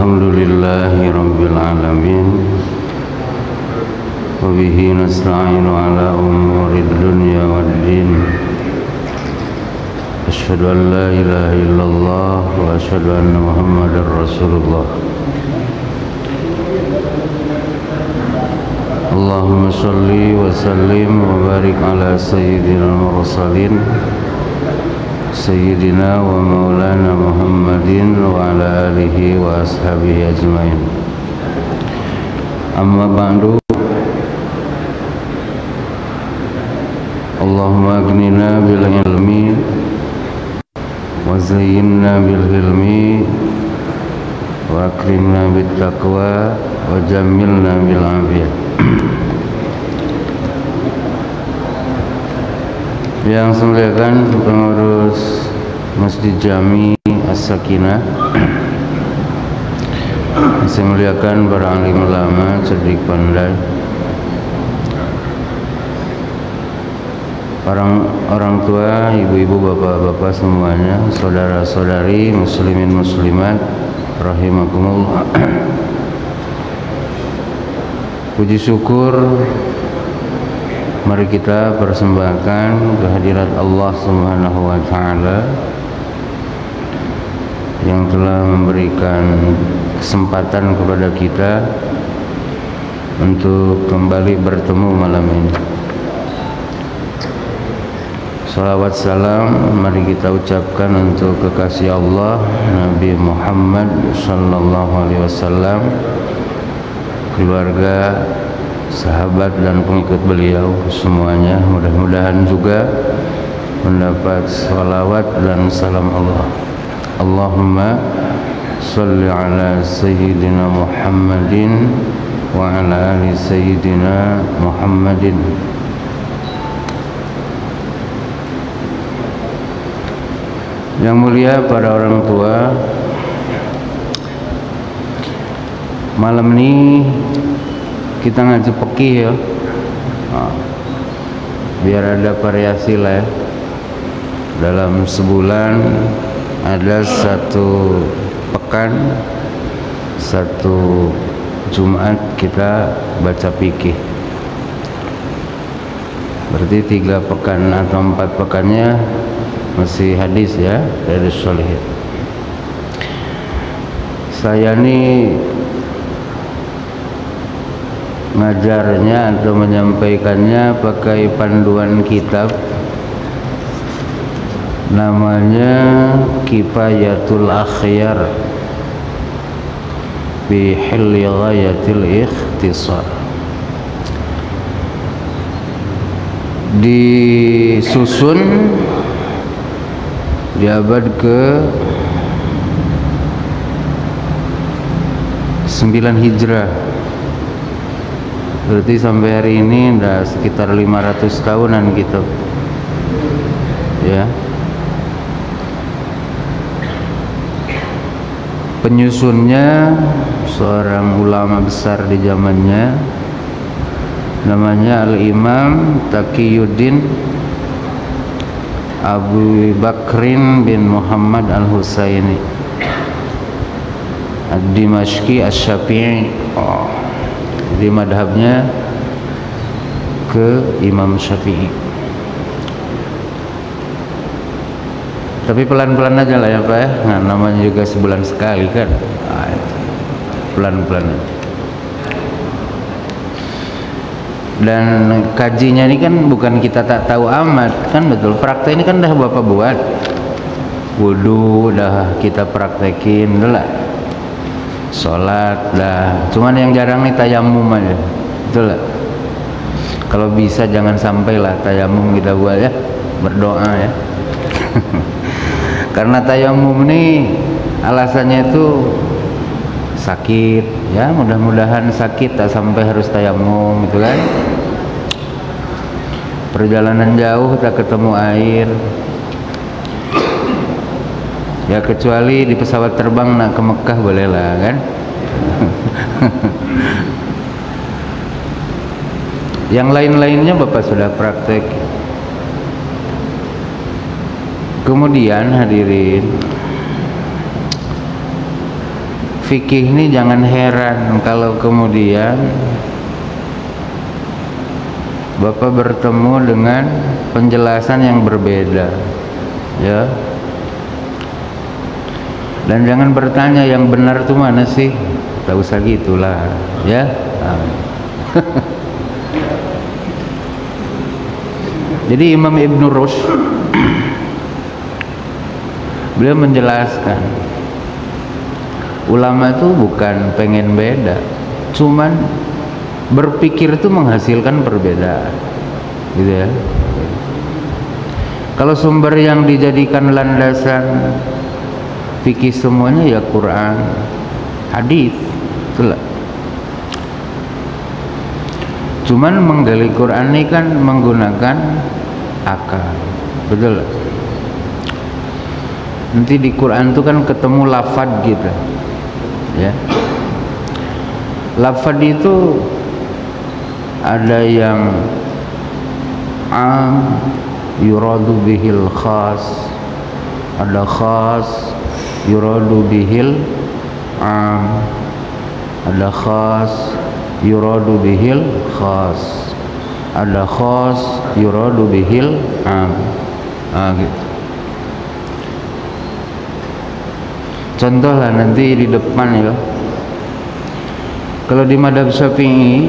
Alhamdulillahi Rabbil Alamin. Wabihi nasta'inu ala umuri dunya waddin. Asyhadu an la ilaha illallah wa asyhadu anna Muhammadar Rasulullah. Allahumma salli wa sallim wa barik ala sayyidina mursalin Sayyidina wa maulana Muhammadin wa ala alihi wa ashabihi ajmain. Amma ba'du. Allahumma aghnina bil ilmi wa zayyinna bil hilmi wa akrimna bit taqwa wa jammilna bil afiyah. Yang saya muliakan pengurus Masjid Jami As-Sakinah, yang saya muliakan para alim ulama cerdik pandai, orang tua, ibu-ibu, bapak-bapak semuanya, saudara-saudari, muslimin muslimat rahimakumullah. Puji syukur mari kita persembahkan kehadirat Allah Subhanahu wa taala yang telah memberikan kesempatan kepada kita untuk kembali bertemu malam ini. Salawat salam mari kita ucapkan untuk kekasih Allah Nabi Muhammad sallallahu alaihi wasallam, keluarga, sahabat dan pengikut beliau semuanya, mudah-mudahan juga mendapat salawat dan salam Allah. Allahumma salli ala sayyidina Muhammadin wa ala ali sayyidina Muhammadin. Yang mulia para orang tua, malam ini kita ngaji fikih ya, biar ada variasi lah ya. Dalam sebulan ada satu pekan, satu Jumat kita baca fikih. Berarti 3 pekan atau 4 pekannya masih hadis ya, dari sholihin. Saya nih ngajarnya atau menyampaikannya pakai panduan kitab namanya Kifayatul Akhyar bi Hilli Ghayatil Ikhtisar, disusun di abad ke 9 Hijrah. Berarti sampai hari ini udah sekitar 500 tahunan gitu ya. Penyusunnya seorang ulama besar di zamannya, namanya Al-Imam Taqiyuddin Abu Bakrin bin Muhammad Al-Husaini Ad-Dimashqi Asy-Syafi'i. Di madhabnya ke Imam Syafi'i. Tapi pelan-pelan aja lah ya Pak ya. Nah, namanya juga sebulan sekali kan. Pelan-pelan. Dan kajinya ini kan bukan kita tak tahu amat kan, betul. Praktek ini kan dah Bapak buat. Wudu dah kita praktekin dulu lah. Sholat dah, cuman yang jarang nih tayamum aja, betul lah. Kalau bisa jangan sampai lah tayamum kita buat ya, berdoa ya. Karena tayamum ini alasannya itu sakit ya, mudah-mudahan sakit tak sampai harus tayamum gitu kan. Perjalanan jauh tak ketemu air ya, kecuali di pesawat terbang nak ke Mekah boleh lah kan. Yang lain-lainnya Bapak sudah praktek. Kemudian hadirin, fikih ini jangan heran kalau kemudian Bapak bertemu dengan penjelasan yang berbeda, ya. Dan jangan bertanya yang benar itu mana sih, tak usah gitulah, ya. Jadi Imam Ibn Rushd beliau menjelaskan, ulama itu bukan pengen beda, cuman berpikir itu menghasilkan perbedaan, gitu ya. Kalau sumber yang dijadikan landasan fikih semuanya ya Quran, hadis, itulah. Cuman menggali Quran ini kan menggunakan akal, betul. Nanti di Quran itu kan ketemu lafad gitu, ya. Lafad itu ada yang am yuradu bihil khas, ada khas yuradu bihil am, ada khas yuradu bihil khas, ada khas yuradu bihil am. Gitu. Contoh lah nanti di depan ya. Kalau di madhab Syafi'i,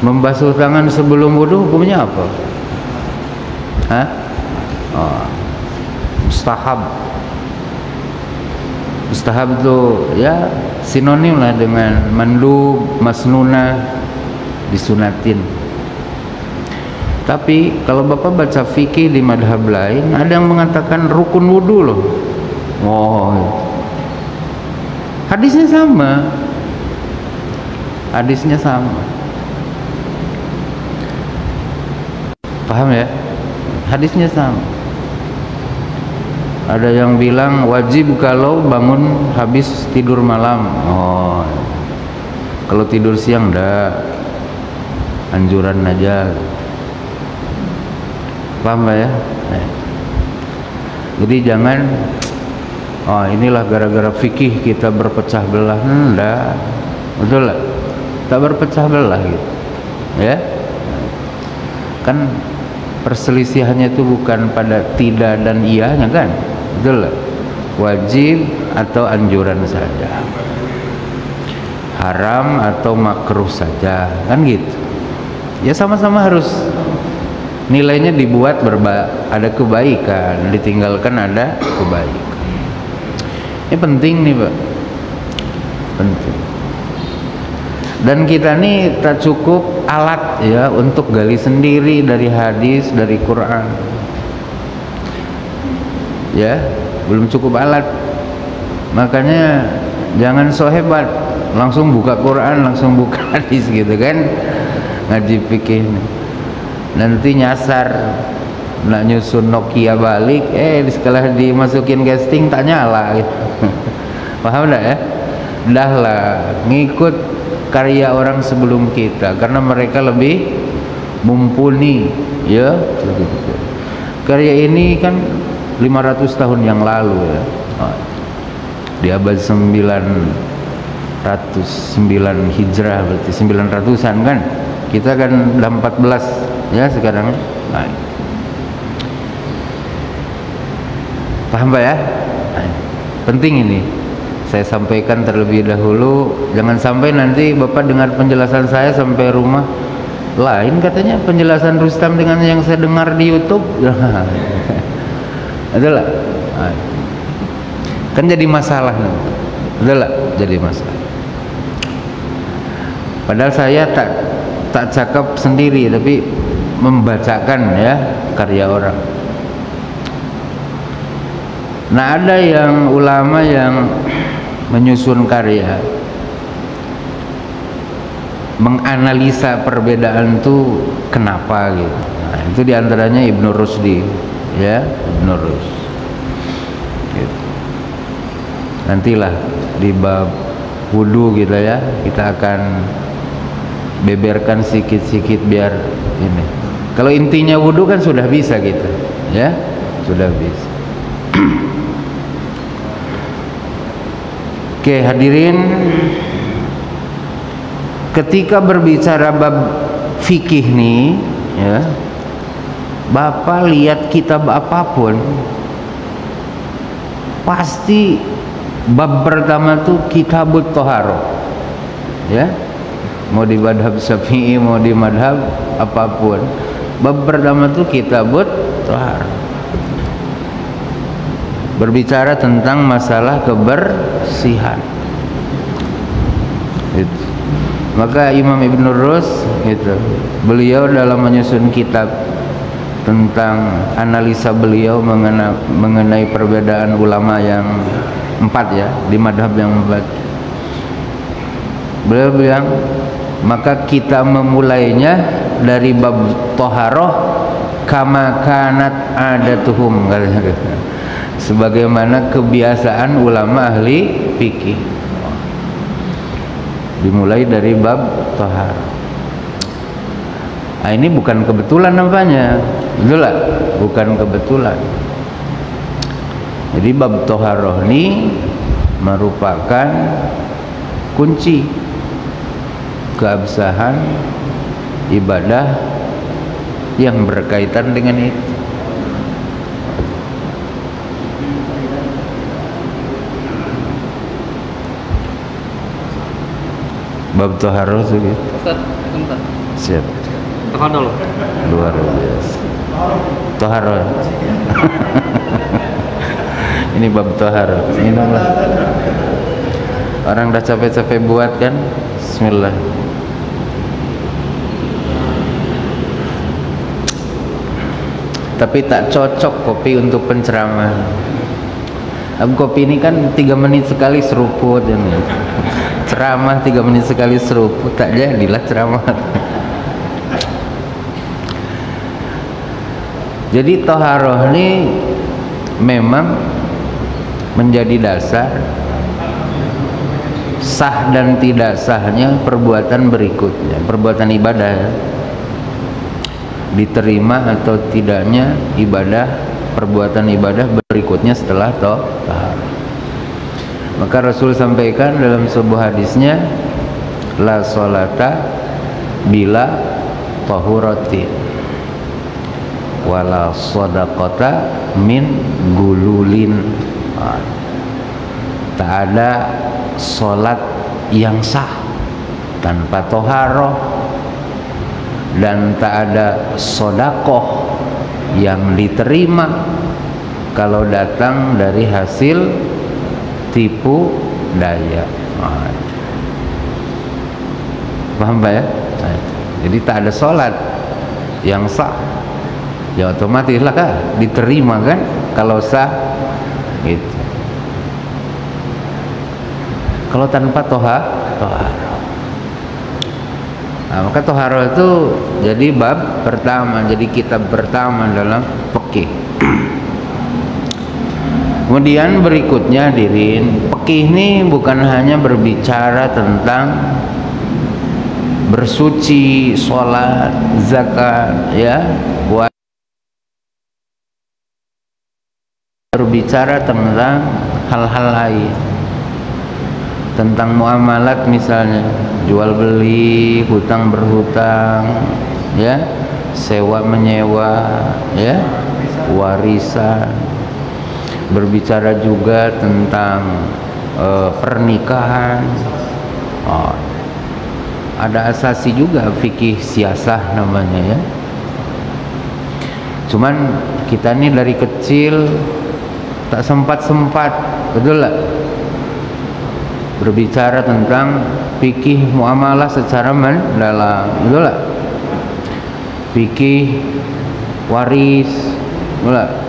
membasuh tangan sebelum wudu hukumnya apa? Hah? Oh, mustahab. Mustahab itu ya sinonim lah dengan mandub, masnunah, disunatin. Tapi kalau Bapak baca fikih di madhab lain, ada yang mengatakan rukun wudu loh. Oh, hadisnya sama. Hadisnya sama. Paham ya? Hadisnya sama. Ada yang bilang wajib kalau bangun habis tidur malam. Oh, kalau tidur siang enggak, anjuran aja. Paham ya? Jadi jangan, oh inilah gara-gara fikih kita berpecah belah. Enggak, betul lah. Tak berpecah belah gitu, ya. Kan perselisihannya itu bukan pada tidak dan iyanya kan, betul lah. Wajib atau anjuran saja, haram atau makruh saja, kan gitu. Ya sama-sama harus nilainya dibuat ada kebaikan, ditinggalkan ada kebaikan. Ini penting nih Pak, penting. Dan kita nih tak cukup alat ya untuk gali sendiri dari hadis, dari Quran, ya belum cukup alat. Makanya jangan so hebat langsung buka Quran, langsung buka hadis gitu kan, ngaji fikih. Nanti nyasar nak nyusun Nokia balik, setelah dimasukin casting tak nyala gitu. Paham enggak ya? Dah lah ngikut karya orang sebelum kita karena mereka lebih mumpuni, ya. Karya ini kan 500 tahun yang lalu ya. Di abad 909 Hijrah, berarti 900-an kan. Kita kan udah 14 ya sekarang. Nah, paham Pak ya? Nah, penting ini saya sampaikan terlebih dahulu. Jangan sampai nanti Bapak dengar penjelasan saya sampai rumah lain katanya penjelasan Rustam dengan yang saya dengar di YouTube. Adalah kan jadi masalah. Adalah jadi masalah. Padahal saya tak cakap sendiri tapi membacakan ya karya orang. Nah, ada yang ulama yang menyusun karya menganalisa perbedaan itu kenapa gitu. Nah, itu diantaranya Ibn Rushdi, ya Ibn Rushd. Gitu. Nantilah di bab wudu gitu ya, kita akan beberkan sikit-sikit biar ini. Kalau intinya wudu kan sudah bisa kita, ya sudah bisa. Oke, hadirin, ketika berbicara bab fikih nih, ya, Bapak lihat kitab apapun, pasti bab pertama tuh kitabut toharoh, ya. Mau di madhab Syafi'i, mau di madhab apapun, bab pertama tuh kitabut toharoh, berbicara tentang masalah kebersihan. Itu. Maka Imam Ibn Rus, gitu, beliau dalam menyusun kitab tentang analisa beliau mengenai perbedaan ulama yang 4, ya, di madhab yang 4, beliau bilang, maka kita memulainya dari bab toharoh kama kanat adatuhum, sebagaimana kebiasaan ulama ahli fikih. Dimulai dari bab toharoh. Nah, ini bukan kebetulan nampaknya, betul lah? Bukan kebetulan. Jadi bab toharoh ini merupakan kunci keabsahan ibadah yang berkaitan dengan itu. Bab toharoh gitu. Siap. Tafadhol. Luar biasa. Toharoh. Ini bab toharoh. Minumlah. Orang dah capek-capek buat kan. Bismillah. Tapi tak cocok kopi untuk penceramah. Kopi ini kan 3 menit sekali seruput, ya. Ceramah 3 menit sekali seruput, tak jadilah ceramah. Jadi toharoh ini memang menjadi dasar sah dan tidak sahnya perbuatan berikutnya, perbuatan ibadah, diterima atau tidaknya ibadah, perbuatan ibadah berikutnya setelah toharoh. Maka Rasul sampaikan dalam sebuah hadisnya, la sholata bila tahurati wala shadaqata min gululin. Tak ada sholat yang sah tanpa toharoh, dan tak ada sodakoh yang diterima kalau datang dari hasil tipu daya. Paham Pak ya? Jadi tak ada sholat yang sah, ya otomatis lah kan diterima kan kalau sah gitu. Kalau tanpa toharoh, nah, maka toharoh itu jadi bab pertama, jadi kitab pertama dalam fikih. Kemudian berikutnya hadirin, fikih ini bukan hanya berbicara tentang bersuci, sholat, zakat, ya, berbicara tentang hal-hal lain, tentang muamalat misalnya, jual beli, hutang berhutang, ya, sewa menyewa, ya, warisan. Berbicara juga tentang pernikahan. Ada asasi juga fikih siasah namanya, ya. Cuman kita ini dari kecil tak sempat, betul lah, berbicara tentang fikih muamalah secara mendalam, betul lah. Fikih waris, betul lah.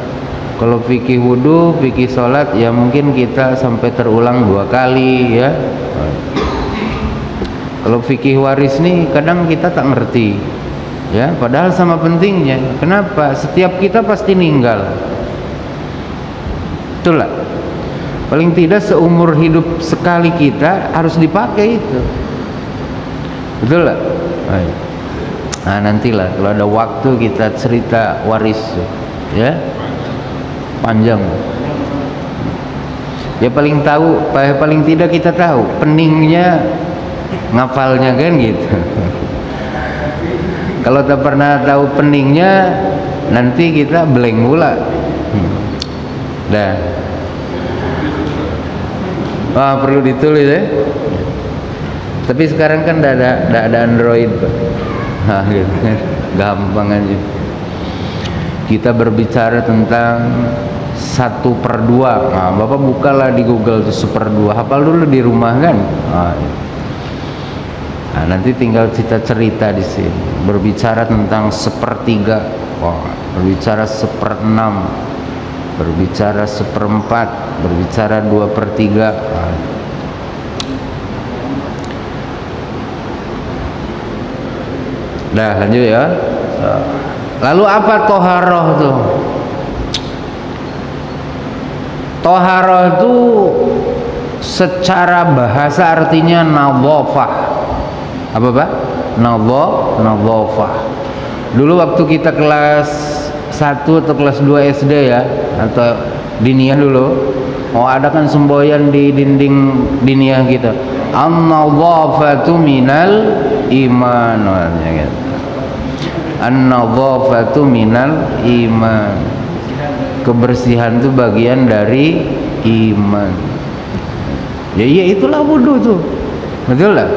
Kalau fikih wudu, fikih sholat, ya mungkin kita sampai terulang 2 kali, ya. Kalau fikih waris nih kadang kita tak ngerti, ya, padahal sama pentingnya. Kenapa? Setiap kita pasti meninggal, betul lah. Paling tidak seumur hidup sekali kita harus dipakai itu, betul lah. Nah, nantilah kalau ada waktu kita cerita waris, ya, panjang. Ya paling tidak kita tahu peningnya, ngafalnya kan gitu. Kalau tak pernah tahu peningnya, nanti kita blank pula. Dah. Wah, perlu ditulis ya. Tapi sekarang kan tidak ada Android, Pak. Nah, gitu. Gampang aja. Kita berbicara tentang 1/2. Nah, Bapak bukalah di Google itu 1/2. Hafal dulu di rumah kan. Nah, nanti tinggal kita cerita di sini. Berbicara tentang 1/3, berbicara 1/6, berbicara 1/4, berbicara 2/3. Nah, lanjut ya. Lalu apa toharoh tuh? Toharoh itu secara bahasa artinya nadhafah. Apa Pak? Nadhafah. Dulu waktu kita kelas 1 atau kelas 2 SD ya, atau diniyah dulu, ada kan semboyan di dinding diniyah kita, an-nadhafatu minal iman, gitu. An-nadhafatu minal iman. Kebersihan itu bagian dari iman. Ya itulah wudu tuh. Betul lah.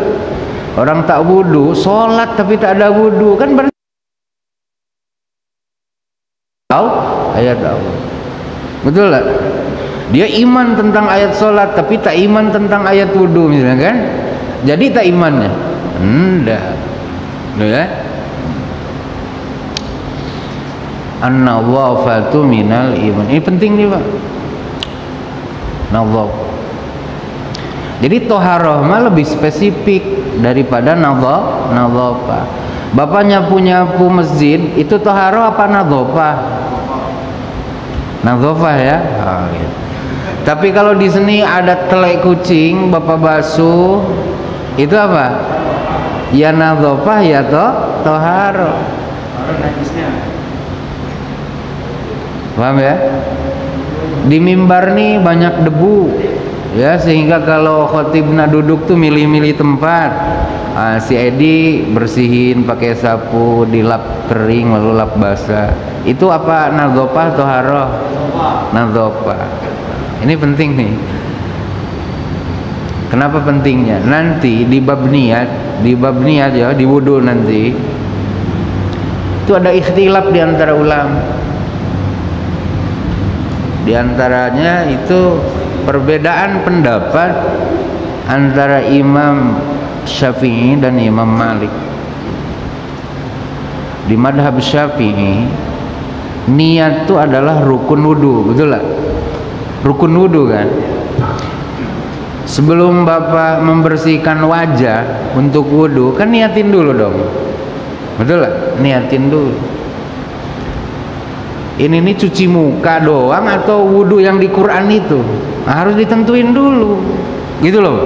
Orang tak wudu, sholat tapi tak ada wudu, kan berarti ayat Allah. Betul lah. Dia iman tentang ayat sholat tapi tak iman tentang ayat wudu misalnya kan. Jadi tak imannya. Enggak. Ya. An-nadhafatu minal iman. Ini penting nih Pak. Nadhaf. Jadi toharoh mah lebih spesifik daripada nadhafah. Bapak nyapu masjid itu toharoh apa nadhafah? Nadhafah ya. Gitu. Tapi kalau di sini ada telek kucing, Bapak basuh, itu apa? Ya nadhafah ya toharoh. Paham ya? Di mimbar nih banyak debu. Ya, sehingga kalau khotibna duduk tuh milih-milih tempat. Si Edi bersihin pakai sapu, dilap kering lalu lap basah. Itu apa? Nadhafah atau toharoh? Nadhafah. Ini penting nih. Kenapa pentingnya? Nanti di bab niat ya, di wudu nanti itu ada ikhtilaf di antara ulama. Di antaranya itu perbedaan pendapat antara Imam Syafi'i dan Imam Malik. Di madhab Syafi'i, niat itu adalah rukun wudu, betul lah? Rukun wudu kan? Sebelum Bapak membersihkan wajah untuk wudu, kan niatin dulu dong, betul lah? Niatin dulu. Ini nih cuci muka doang atau wudu yang di Quran itu? Nah, harus ditentuin dulu, gitu loh.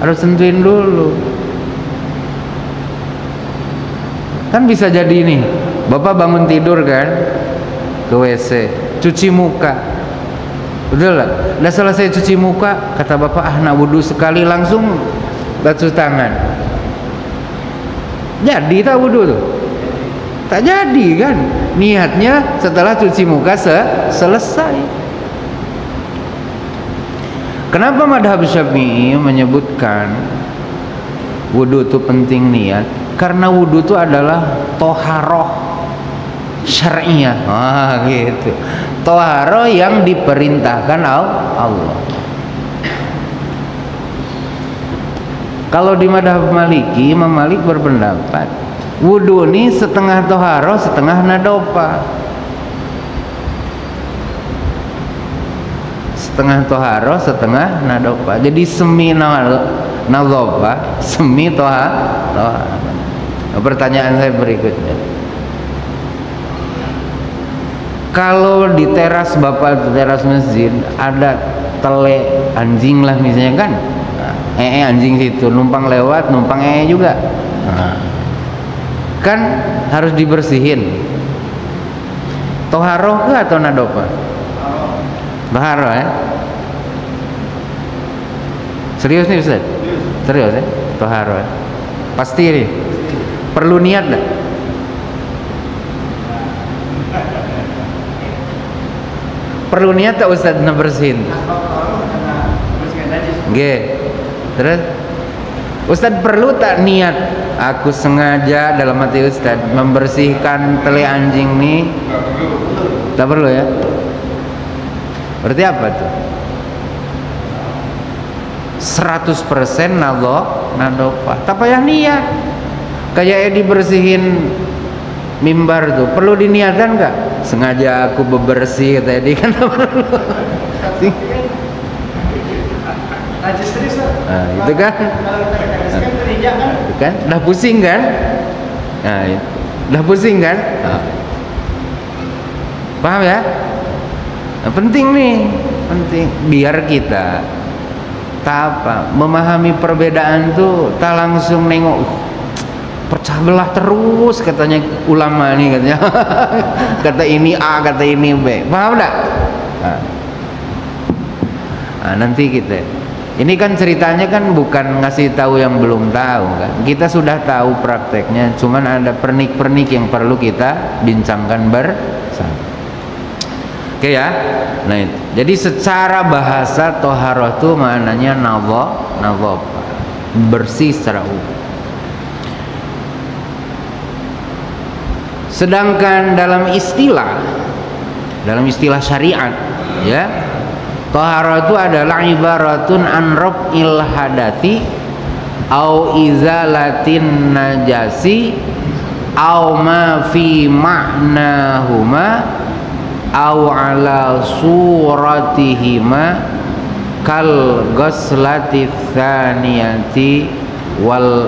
Harus tentuin dulu. Kan bisa jadi nih, Bapak bangun tidur kan, ke WC, cuci muka, betul lah. Udah selesai cuci muka, kata Bapak, nak wudu sekali, langsung basuh tangan. Jadi tak wudu tuh? Tak jadi kan? Niatnya setelah cuci muka selesai. Kenapa madhab Syafi'i menyebutkan wudu itu penting niat? Karena wudu itu adalah toharoh syar'iyah. Gitu. Toharoh yang diperintahkan Allah. Kalau di madhab Maliki, Imam Malik berpendapat wudu ini setengah toharoh, setengah nadhafah. Setengah toharoh, setengah nadhafah. Jadi semi nadhafah, semi toharoh. Pertanyaan saya berikutnya, kalau di teras Bapak, teras masjid ada tele anjing lah misalnya kan, anjing situ numpang lewat, numpang juga, kan harus dibersihin. Toharoh ke atau nadhafah? Toharoh ya. Serius nih Ustaz? Serius ya? Toharoh ya? Pasti nih? Perlu niat dah? Perlu niat tak Ustaz bersihin? Oke. Terus Ustaz perlu tak niat? Aku sengaja dalam hati Ustaz membersihkan tele anjing nih. Tak perlu ya? Berarti apa tuh? 100% nadofah. Tak payah niat. Kayak dibersihin mimbar tuh, perlu diniatkan nggak? Sengaja aku bebersih tadi kan. Nah, itu kan, itu kan, dah pusing kan? Nah, dah pusing kan? Nah. Paham ya? Nah, penting nih, penting biar kita tak apa memahami perbedaan tuh, tak langsung nengok. Pecah belah terus katanya ulama nih katanya. Kata ini A, kata ini B. Paham enggak? Nah, nanti kita ini kan ceritanya kan bukan ngasih tahu yang belum tahu kan. Kita sudah tahu prakteknya, cuman ada pernik-pernik yang perlu kita bincangkan bersama. Oke ya. Nah, itu. Jadi secara bahasa toharoh itu maknanya nadhaf, bersih secara umum. Sedangkan dalam istilah syariat ya, toharoh itu adalah ibaratun an raf'il hadathi au izalatin najasi au ma fi ma'nahuma au ala suratihima kal ghuslati tsaniyati wal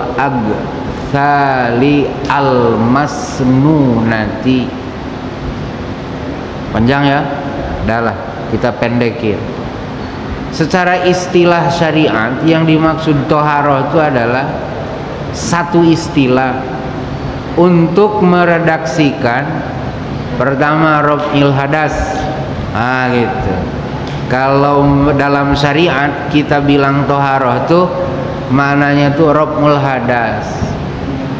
sali al masnunati. Panjang ya, adalah kita pendekin. Secara istilah syariat yang dimaksud toharoh itu adalah satu istilah untuk meredaksikan pertama raf'il hadas. Gitu. Kalau dalam syariat kita bilang toharoh tuh maknanya tuh raf'ul hadas,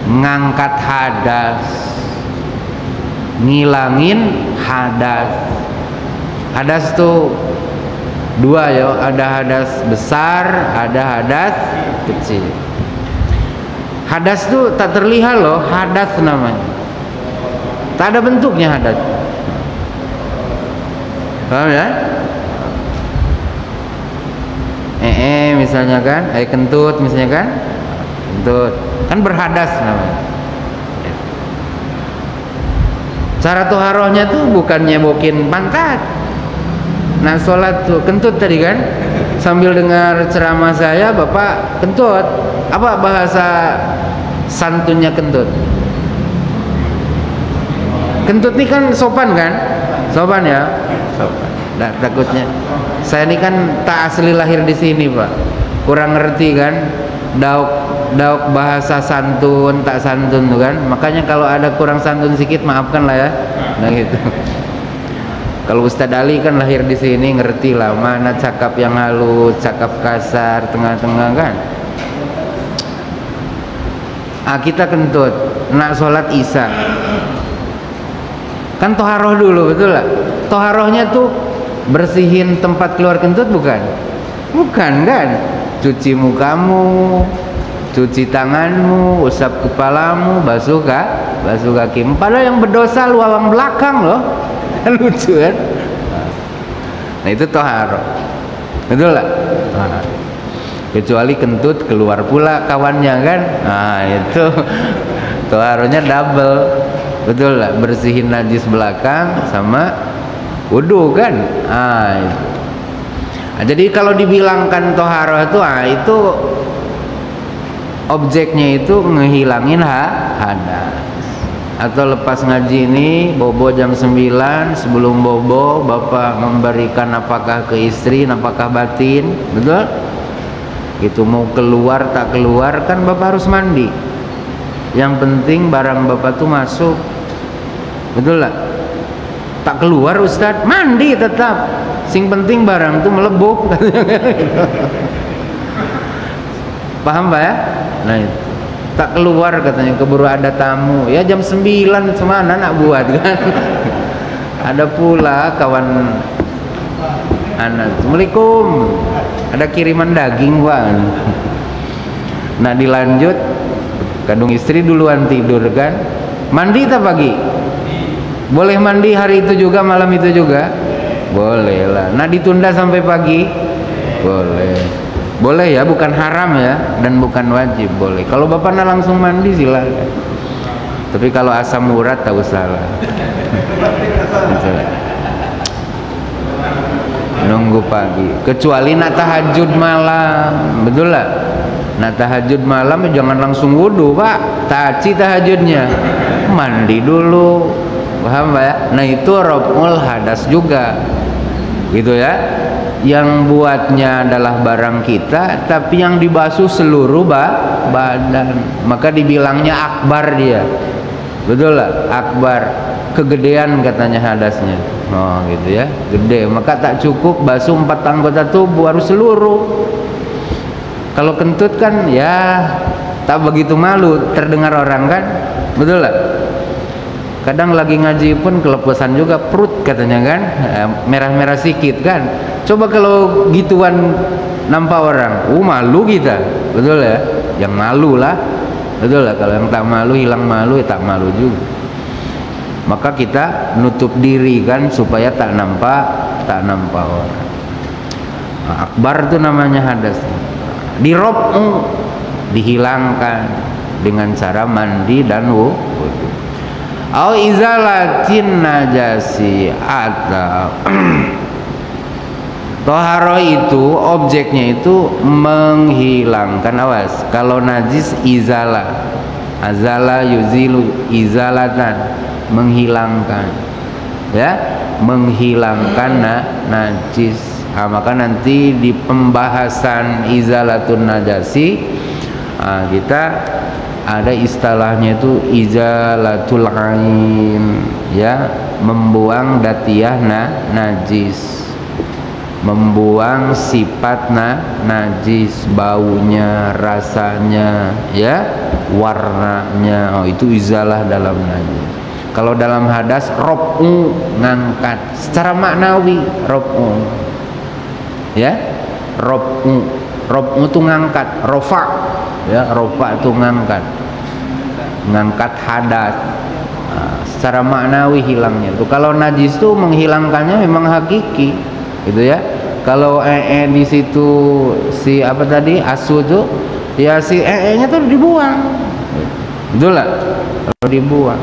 ngangkat hadas, ngilangin hadas. Hadas tuh dua ya, ada hadas besar, ada hadas kecil. Hadas tuh tak terlihat loh, hadas namanya. Tak ada bentuknya hadas. Paham ya? Misalnya kan, kentut misalnya kan, kentut kan berhadas namanya. Cara toharohnya tuh bukan nyebokin pantat. Nah sholat tuh kentut tadi kan, sambil dengar ceramah saya bapak kentut. Apa bahasa santunnya kentut? Kentut ini kan sopan kan? Sopan ya? Sopan. Nah, takutnya saya ini kan tak asli lahir di sini pak, kurang ngerti kan, dauk bahasa santun tak santun tuh kan, makanya kalau ada kurang santun sedikit maafkan lah ya. Nah gitu. Kalau Ustadz Ali kan lahir di sini, ngerti lah mana cakap yang halus, cakap kasar, tengah-tengah kan. Kita kentut, nak sholat isya kan toharoh dulu, betul lah. Toharohnya tuh bersihin tempat keluar kentut bukan? Bukan kan? Cuci mukamu, cuci tanganmu, usap kepalamu, basuh kaki. Padahal yang berdosa luang belakang loh. Lucu kan? Nah itu toharoh, betul lah. Kecuali kentut keluar pula kawannya kan? Nah itu toharohnya double, betul lah. Bersihin najis belakang sama wudu kan? Itu. Nah, jadi kalau dibilangkan toharoh itu objeknya itu ngehilangin hadas. Atau lepas ngaji ini bobo jam 9, sebelum bobo bapak memberikan apakah ke istri, apakah batin, betul? Itu mau keluar tak keluar kan bapak harus mandi. Yang penting barang bapak tuh masuk, betul lah. Tak keluar Ustadz, mandi tetap. Sing penting barang tuh melebuk. Paham Pak ya? Nah itu tak keluar katanya, keburu ada tamu ya, jam 9 semana nak buat kan. Ada pula kawan anak, Assalamualaikum, ada kiriman daging Pak. Nah dilanjut, kadung istri duluan tidur kan, mandi tak pagi? Boleh mandi hari itu juga, malam itu juga? Boleh lah. Nah ditunda sampai pagi? Boleh. Boleh ya, bukan haram ya, dan bukan wajib, boleh. Kalau bapaknya langsung mandi silakan. Tapi kalau asam urat tak usah lah. Nunggu pagi. Kecuali nak tahajud malam, betul lah. Nak tahajud malam jangan langsung wudu Pak. Taci tahajudnya, mandi dulu. Paham Pak ya? Nah itu raf'ul hadas juga, gitu ya. Yang buatnya adalah barang kita, tapi yang dibasuh seluruh badan, maka dibilangnya akbar dia, betul lah, akbar, kegedean katanya hadasnya. Oh gitu ya, gede, maka tak cukup basuh 4 anggota tubuh, harus seluruh. Kalau kentut kan ya tak begitu malu terdengar orang kan, betul lah. Kadang lagi ngaji pun kelepasan juga perut katanya kan, merah-merah sikit kan. Coba kalau gituan nampak orang, malu kita, betul ya? Yang malu lah, betul lah. Kalau yang tak malu, hilang malu, ya tak malu juga. Maka kita nutup diri kan supaya tak nampak orang. Nah, akbar itu namanya hadas. Dirob'u, dihilangkan dengan cara mandi dan wudu. Au izalatin najasi, atau toharo itu objeknya itu menghilangkan, awas kalau najis izalah, azala yuzilu izalatan, menghilangkan ya, menghilangkan najis. Maka nanti di pembahasan izalatun najasi kita ada istilahnya itu izalatul ain ya, membuang datiah najis, membuang sifat najis, baunya, rasanya ya, warnanya. Oh itu izalah dalam najis. Kalau dalam hadas raf'u, ngangkat secara maknawi, raf'u ya, raf'u itu ngangkat, rofa ya, rofa itu ngangkat hadas. Secara maknawi hilangnya itu. Kalau najis itu menghilangkannya memang hakiki gitu ya. Kalau di situ si apa tadi asu tuh ya, si nya tuh dibuang, betul lah, kalau dibuang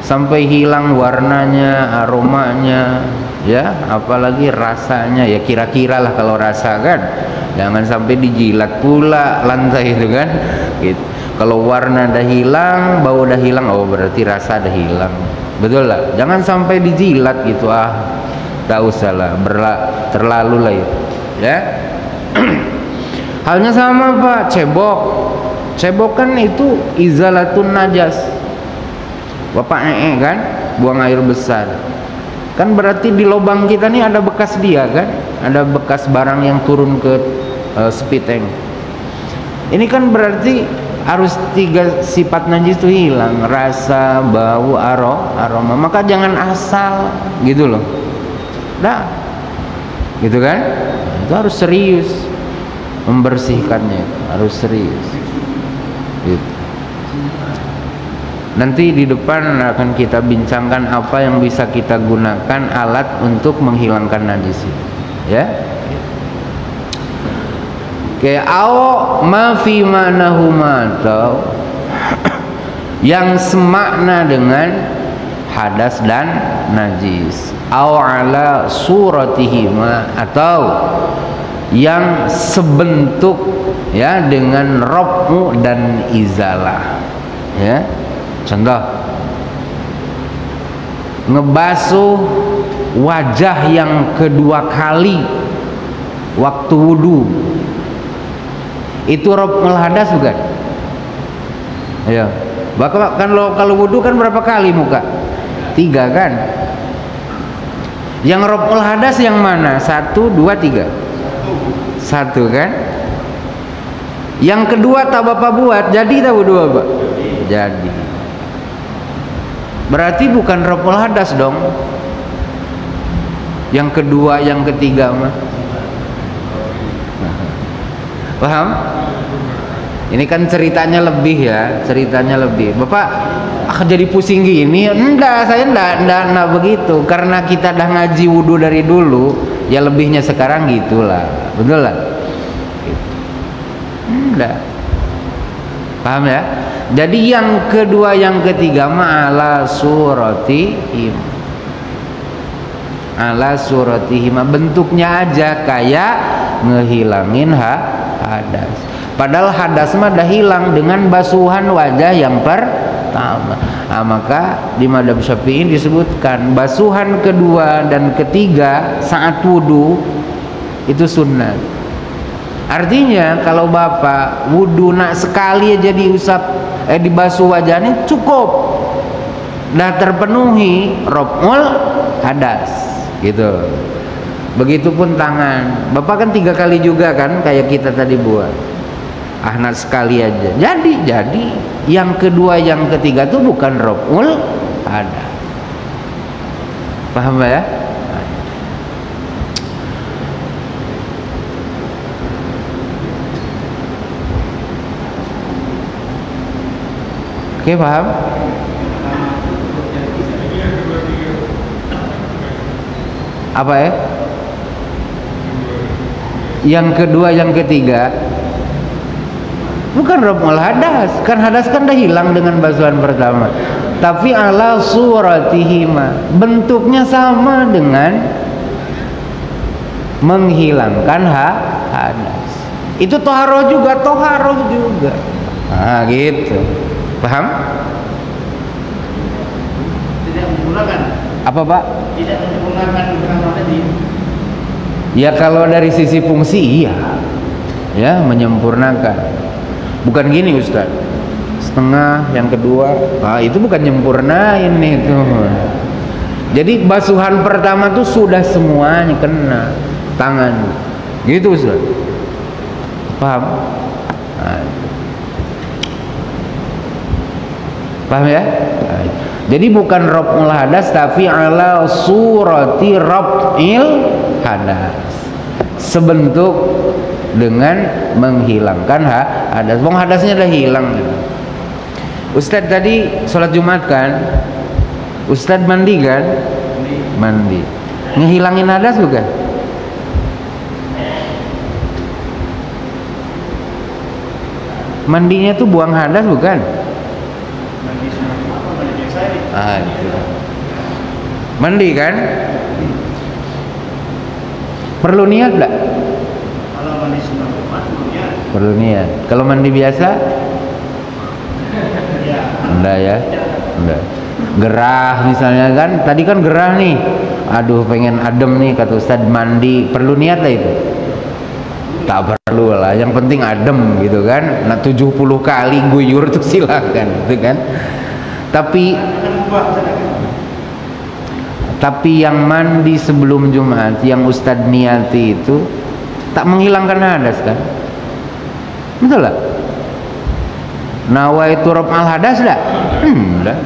sampai hilang warnanya, aromanya ya, apalagi rasanya ya, kira-kira lah kalau rasa kan. Jangan sampai dijilat pula lantai itu kan gitu. Kalau warna dah hilang, bau dah hilang, oh berarti rasa dah hilang, betul lah. Jangan sampai dijilat gitu, tak usah lah, terlalu lah itu ya. Halnya sama Pak, cebok kan itu izalatun najas. Bapak kan buang air besar kan, berarti di lubang kita nih ada bekas dia kan, ada bekas barang yang turun ke spiteng. Ini kan berarti harus 3 sifat najis itu hilang, rasa, bau, aroma. Maka jangan asal gitu loh, dah gitu kan. Itu harus serius membersihkannya, harus serius gitu. Nanti di depan akan kita bincangkan apa yang bisa kita gunakan alat untuk menghilangkan najis itu ya. Kayak ma fi manahuma, atau yang semakna dengan hadas dan najis, ala suratihima, atau yang sebentuk ya dengan raf'u dan izalah ya. Contoh, ngebasuh wajah yang kedua kali waktu wudu, itu raf'ul hadas bukan? Ya, bahkan kalau wudu kan berapa kali muka? 3 kan? Yang raf'ul hadas yang mana? 1, 2, 3? 1 kan? Yang kedua tak bapak buat, jadi tak wudu apa? Jadi. Berarti bukan raf'ul hadas dong. Yang kedua, yang ketiga mah. Paham? Ini kan ceritanya lebih ya, ceritanya lebih. Bapak jadi pusing gini? Enggak, saya enggak begitu. Karena kita dah ngaji wudu dari dulu, ya lebihnya sekarang gitulah. Betul lah? Enggak. Paham ya? Jadi yang kedua, yang ketiga ma'ala suratihim. Ala suratihim, bentuknya aja kayak ngehilangin hadas. Padahal hadas mah dah hilang dengan basuhan wajah yang pertama. Nah, maka di mazhab Syafi'i disebutkan basuhan kedua dan ketiga saat wudu itu sunnah. Artinya kalau bapak wudu nak sekali aja dibasuh wajahnya cukup, dah terpenuhi raf'ul hadas gitu. Begitupun tangan, bapak kan 3 kali juga kan kayak kita tadi buat. Nak sekali aja. Jadi yang kedua yang ketiga itu bukan raf'ul hadas. Paham ya? Oke, paham? Apa ya? Yang kedua, yang ketiga bukan raf'ul hadas. Kan hadas kan dah hilang dengan basuhan pertama. Tapi ala suratihima, bentuknya sama dengan menghilangkan hadas. Itu toharoh juga. Nah gitu. Paham? Tidak menyempurnakan. Apa Pak? Tidak menyempurnakan kamar tadi. Ya kalau dari sisi fungsi iya, ya menyempurnakan. Bukan gini Ustaz, setengah yang kedua, itu bukan nyempurnain itu. Jadi basuhan pertama tuh sudah semuanya kena tangan, gitu Ustaz. Paham? Nah. Paham ya? Jadi bukan raf'ul hadas tapi ala surati raf'il hadas. Sebentuk dengan menghilangkan hadas. Wong hadasnya udah hilang. Ustadz tadi sholat Jumat kan? Ustadz mandi kan? Mandi. Ngehilangin hadas bukan? Mandinya tuh buang hadas bukan? Itu. Mandi kan? Perlu niat enggak? Kalau mandi sunat Jumat perlu niat. Kalau mandi biasa? ya. Enggak ya? Enggak. Gerah misalnya kan? Tadi kan gerah nih. Aduh pengen adem nih kata Ustadz, mandi perlu niat lah itu? Tak perlu lah. Yang penting adem gitu kan? Nah 70 kali guyur tuh silakan gitu kan? Tapi yang mandi sebelum Jumat yang Ustadz niati itu tak menghilangkan hadas kan? Betul lah? Nawaitu raf'al hadas dah? Dah.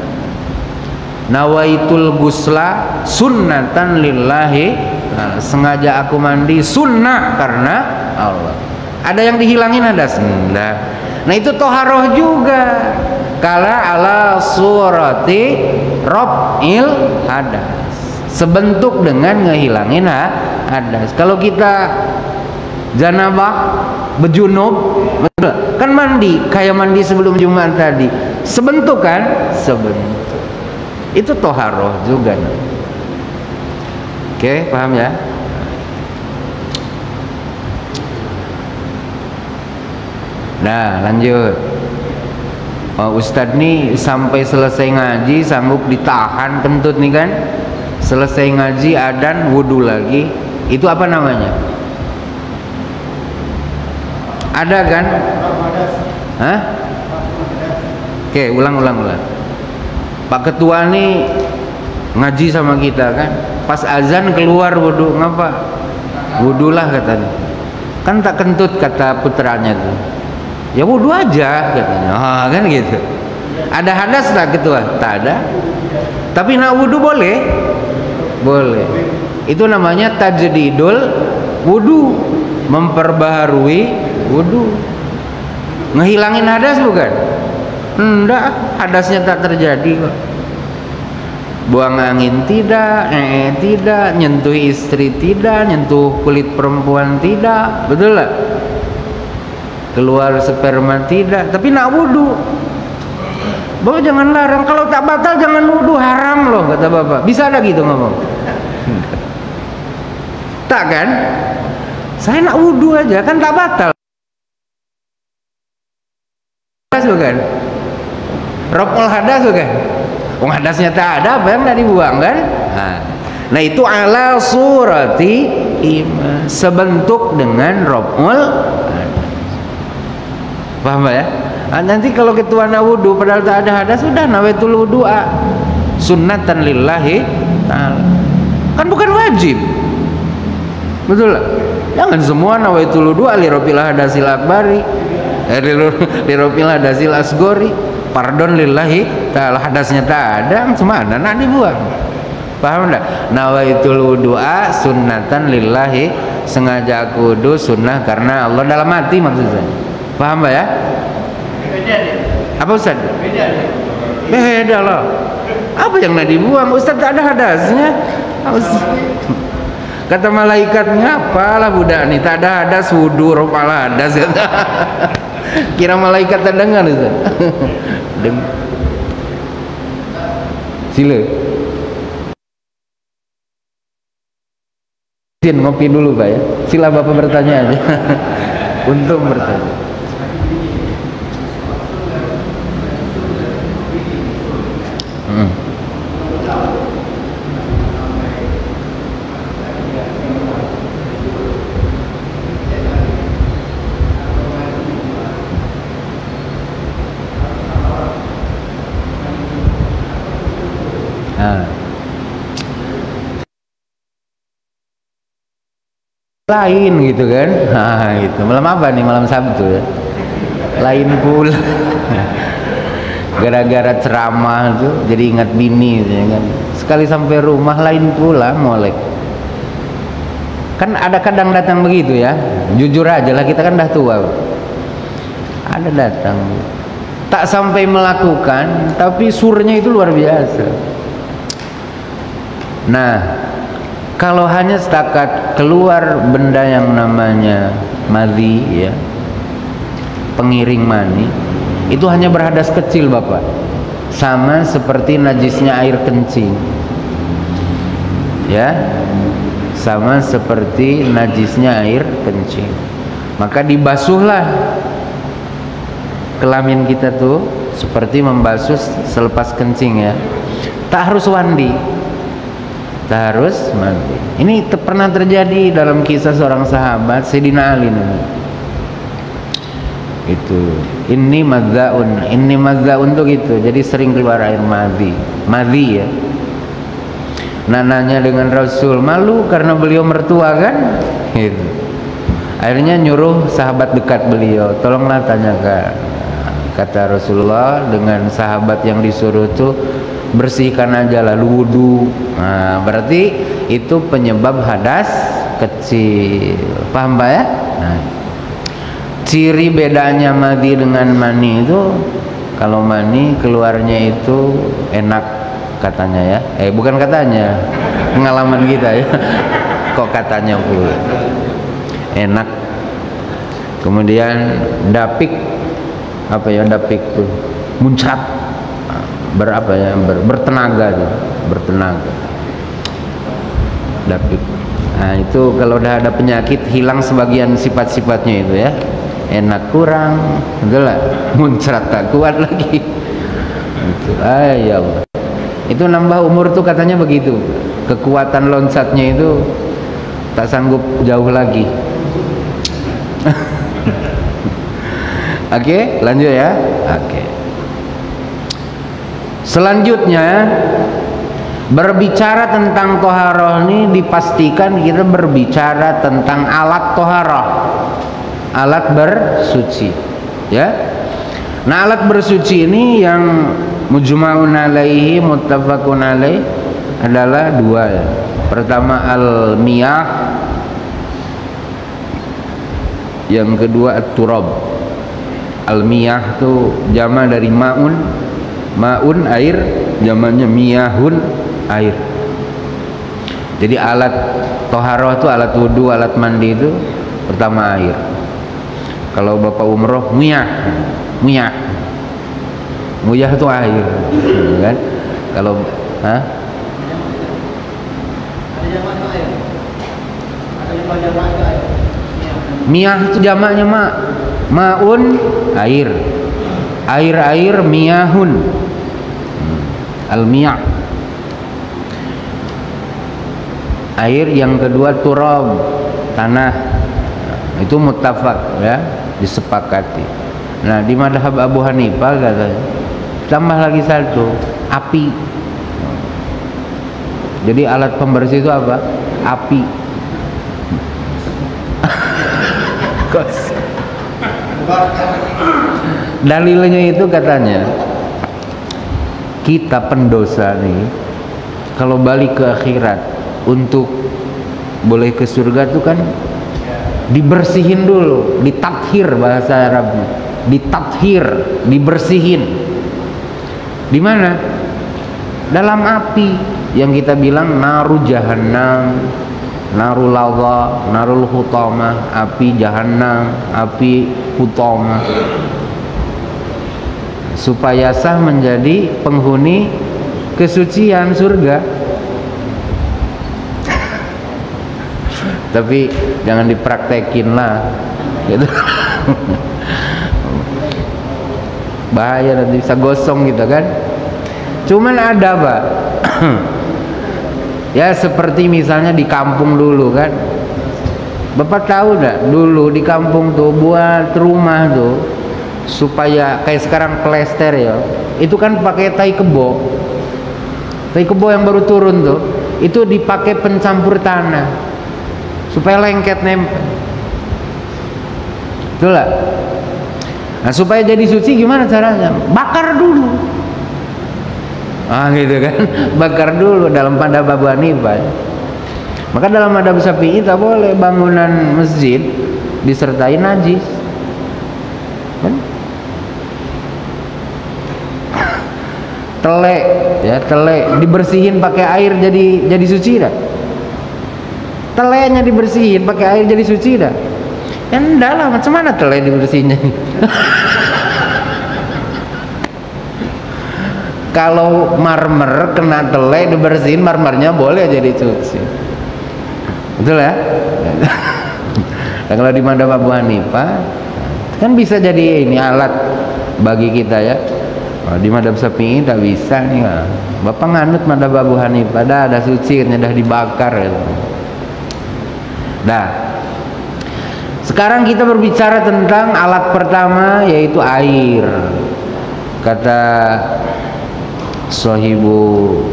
Nawaitul gusla sunnatan lillahi. Nah, sengaja aku mandi sunnah karena Allah. Ada yang dihilangin hadas? Dah. Nah itu toharoh juga. Kala ala surati raf'il hadas, sebentuk dengan ngehilangin hadas. Kalau kita janabah bejunub kan mandi kayak mandi sebelum Jumat tadi, sebentuk kan? Sebentuk. Itu toharoh juga. Oke, paham ya? Nah lanjut. Ustadz nih sampai selesai ngaji sanggup ditahan kentut nih kan? Selesai ngaji adzan wudu lagi, itu apa namanya? Ada kan? Hah? Oke, ulang. Pak Ketua nih ngaji sama kita kan? Pas azan keluar wudu, ngapa? Wudulah katanya. Kan tak kentut kata putranya tuh. Ya wudu aja katanya. Oh, kan gitu. Ada hadas tak ketua? Tak ada. Tapi nak wudu boleh? Boleh. Itu namanya tajdidul wudu, memperbaharui wudu. Ngehilangin hadas bukan? Enggak, hadasnya tak terjadi kok. Buang angin tidak, tidak, nyentuh istri tidak, nyentuh kulit perempuan tidak, betul lah. Keluar sperma tidak, tapi nak wudu. Bapak jangan larang, kalau tak batal jangan wudu, haram loh kata bapak. Bisa ada gitu ngomong? Tak kan? Saya nak wudu aja kan tak batal. Hadas bukan? Raf'ul hadas bukan? Hadasnya tak ada, apa yang tak dibuang kan? Nah itu ala surati iman, sebentuk dengan raf'ul hadas. Paham ya? Nanti kalau ketua nak wudu padahal tak ada hadas, sudah nawaitul wudu'a sunnatan lillahi ta'ala, kan bukan wajib, betul lah. Jangan semua nawaitul wudu'a li raf'il hadasil akbari, li raf'il hadasil asgori, pardon lillahi ta'ala, hadasnya tak ada, semana nak dibuang. Paham tak? Nawaitul wudu'a sunnatan lillahi, sengaja aku wudu sunnah karena Allah, dalam hati maksudnya. Paham ya? Beda deh. Apa Ustaz? Beda deh. Beda lah. Apa yang nak dibuang? Ustaz tak ada hadasnya. Kata malaikatnya, apalah budak nih, tak ada hadas wudu raf'al hadas. Kira malaikat tak dengar Ustaz. Sila. Ngopi dulu Pak ya. Sila Bapak bertanya aja. Untung bertanya. Lain gitu kan. Itu malam apa nih, malam Sabtu ya, lain pula. Gara-gara ceramah tuh jadi ingat bini ya kan, sekali sampai rumah lain pula molek. Kan ada kadang datang begitu ya, jujur aja lah, kita kan dah tua, ada datang tak sampai melakukan tapi surnya itu luar biasa. Nah kalau hanya setakat keluar benda yang namanya madhi ya, pengiring mani, itu hanya berhadas kecil Bapak, sama seperti najisnya air kencing ya, sama seperti najisnya air kencing. Maka dibasuhlah kelamin kita tuh seperti membasuh selepas kencing ya, tak harus mandi, tak harus mandi. Ini pernah terjadi dalam kisah seorang sahabat, Sayyidina Ali itu, ini madzaun tuh gitu, jadi sering keluar air madhi ya. Nananya dengan Rasul, malu karena beliau mertua kan gitu. Akhirnya nyuruh sahabat dekat beliau, tolonglah tanyakan, kata Rasulullah, dengan sahabat yang disuruh tuh bersihkan aja lalu wudu. Nah, berarti itu penyebab hadas kecil. Paham Pak ya? Nah, ciri bedanya madhi dengan mani itu, kalau mani keluarnya itu enak katanya ya. Bukan katanya, pengalaman kita ya. Kok katanya pula. Enak. Kemudian dapik, apa ya dapik tuh? Muncrat. Berapa ya, bertenaga tuh, bertenaga dapik. Nah itu kalau udah ada penyakit, hilang sebagian sifat-sifatnya itu ya, enak kurang, itulah muncrat tak kuat lagi itu. Ya Allah, itu nambah umur tuh katanya begitu, kekuatan loncatnya itu tak sanggup jauh lagi. Oke, lanjut ya. Oke. Selanjutnya berbicara tentang toharoh ini, dipastikan kita berbicara tentang alat toharoh, alat bersuci. ya. Nah, alat bersuci ini yang mujma'un alaihi, muttafaqun alaih adalah dua ya. Pertama al-miyah, yang kedua at-turab. Al-miyah itu jama dari ma'un, ma'un air, jamannya miyahun air. Jadi alat toharoh itu, alat wudu, alat mandi itu pertama air. Kalau bapak umroh miyah, miyah, muyah itu air, kan? Kalau miyah itu jamaknya ma'un air, air miyahun, al-miyah. Air yang kedua turab, tanah. Itu muttafaq ya, disepakati. Nah, di madhab Abu Hanifah katanya tambah lagi satu, api. Jadi alat pembersih itu apa? Api. Dalilnya itu katanya kita pendosa nih kalau balik ke akhirat untuk boleh ke surga tuh kan dibersihin dulu, ditathir bahasa Arabnya, ditathir, dibersihin. Di mana? Dalam api yang kita bilang naru jahannam, narul lawa, narul hutama, api jahannam, api hutama, supaya sah menjadi penghuni kesucian surga. Tapi jangan dipraktekin lah gitu. Bahaya, nanti bisa gosong gitu kan. Cuman ada Pak ya seperti misalnya di kampung dulu kan, Bapak tahu gak dulu di kampung tuh buat rumah tuh supaya kayak sekarang plester ya, itu kan pakai tai kebo yang baru turun tuh, itu dipakai pencampur tanah supaya lengket nempel. Betul lah. Nah, supaya jadi suci gimana caranya? Bakar dulu. Gitu kan. Bakar dulu dalam madhab Abu Hanifah. Maka dalam madhab Syafi'i tak boleh bangunan masjid disertai najis. Kan? Telek ya, telek dibersihin pakai air jadi suci dah. Teleknya dibersihin pakai air jadi suci dah. Kan enggak lah, macam mana telek dibersihinnya? Kalau marmer kena telek dibersihin, marmernya boleh jadi suci. Betul ya? Nah, kalau di madhab Abu Hanifah kan bisa jadi ini alat bagi kita ya. Di madhab Syafi'i tak bisa nih. Bapak nganut madhab Abu Hanifah, ada suci, dah dibakar gitu. Nah, sekarang kita berbicara tentang alat pertama yaitu air. Kata Sohibul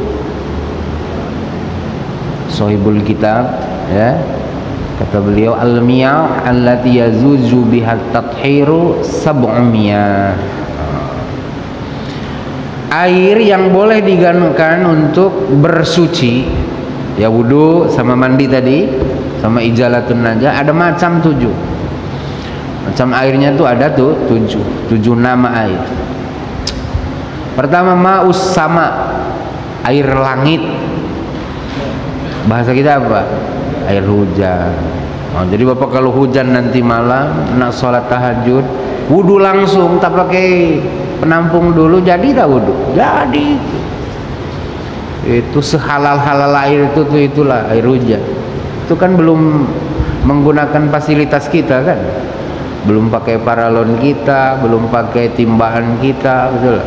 kitab ya, kata beliau al-miyah allati yazuzu biha at-tathiru sab'umiyah. Air yang boleh digunakan untuk bersuci ya, wudu sama mandi tadi sama ijalatun najah, ada macam 7 macam airnya tuh, ada tuh 7 nama air. Pertama ma'us sama, air langit. Bahasa kita apa? Air hujan. Jadi Bapak kalau hujan nanti malam nak sholat tahajud, wudu langsung, tak pakai penampung dulu, jadi tak wudu? Jadi. Itu sehalal-halal air itu tuh, itulah air hujan. Itu kan belum menggunakan fasilitas kita kan, belum pakai paralon kita, belum pakai timbahan kita, betul,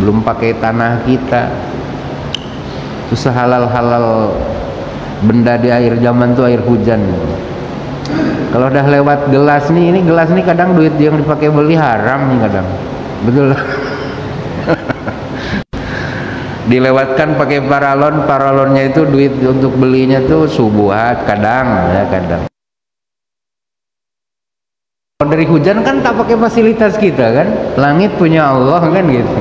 belum pakai tanah kita. Itu sehalal-halal benda di air zaman tuh air hujan. Kalau udah lewat gelas nih, ini gelas nih kadang duit yang dipakai beli haram nih kadang, betul. Dilewatkan pakai paralon, paralonnya itu duit untuk belinya tuh subuhat kadang ya, kadang. Kalau dari hujan kan tak pakai fasilitas kita kan, langit punya Allah kan gitu.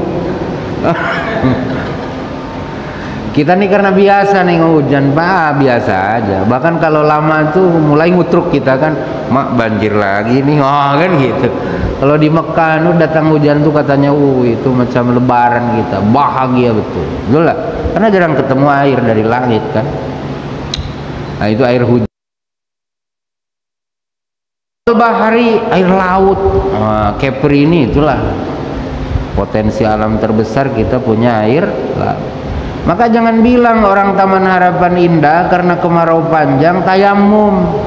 Kita nih karena biasa nih hujan, Pak, biasa aja. Bahkan kalau lama tuh mulai ngutruk kita kan, mak banjir lagi nih, oh kan gitu. Kalau di Mekah tuh datang hujan tuh katanya, itu macam lebaran kita, bahagia betul. Betul lah, karena jarang ketemu air dari langit kan. Nah itu air hujan. Bahari, air laut, Kepri ini itulah potensi alam terbesar kita punya air laut. Maka jangan bilang orang Taman Harapan indah karena kemarau panjang tayamum.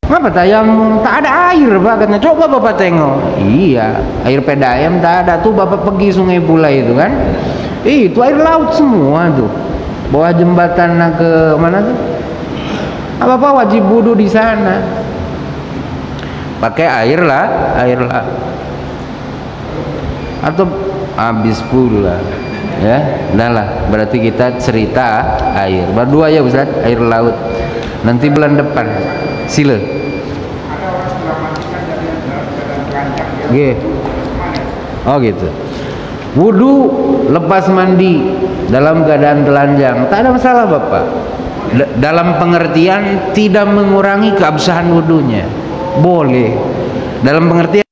Ngapa tayamum? Tak ada air, Pak, katanya. Coba Bapak tengok. Iya, air PDAM tak ada. Tuh Bapak pergi Sungai Pula itu kan, itu air laut semua tuh. Bawah jembatan ke mana tuh? Apa wajib wudhu di sana. Pakai air lah. Atau habis pula. Ya, dah lah. Berarti kita cerita air. Berdua ya Ustaz, air laut. Nanti bulan depan. Sila. Oh gitu. Wudu lepas mandi dalam keadaan telanjang, tak ada masalah Bapak. Dalam pengertian tidak mengurangi keabsahan wudunya. Boleh. Dalam pengertian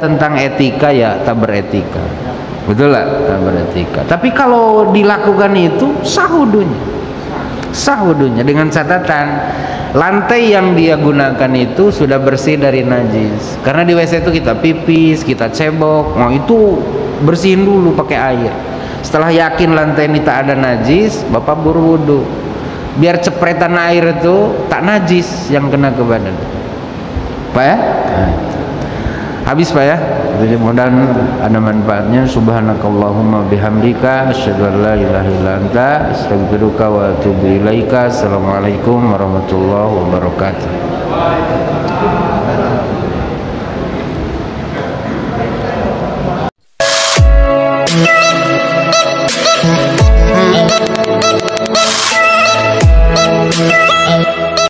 tentang etika ya tak beretika, betul lah, tak beretika. Tapi kalau dilakukan itu sah wudunya dengan catatan lantai yang dia gunakan itu sudah bersih dari najis. Karena di WC itu kita pipis, kita cebok, itu bersihin dulu pakai air. Setelah yakin lantai ini tak ada najis, Bapak berwudu, biar cepretan air itu tak najis yang kena ke badan, Pak ya. Habis Pak ya. Jadi mudah-mudahan ada manfaatnya. Subhanakallahumma bihamdika asyhadu an la ilaha illa anta astaghfiruka wa atubu ilaika. Assalamualaikum warahmatullahi wabarakatuh.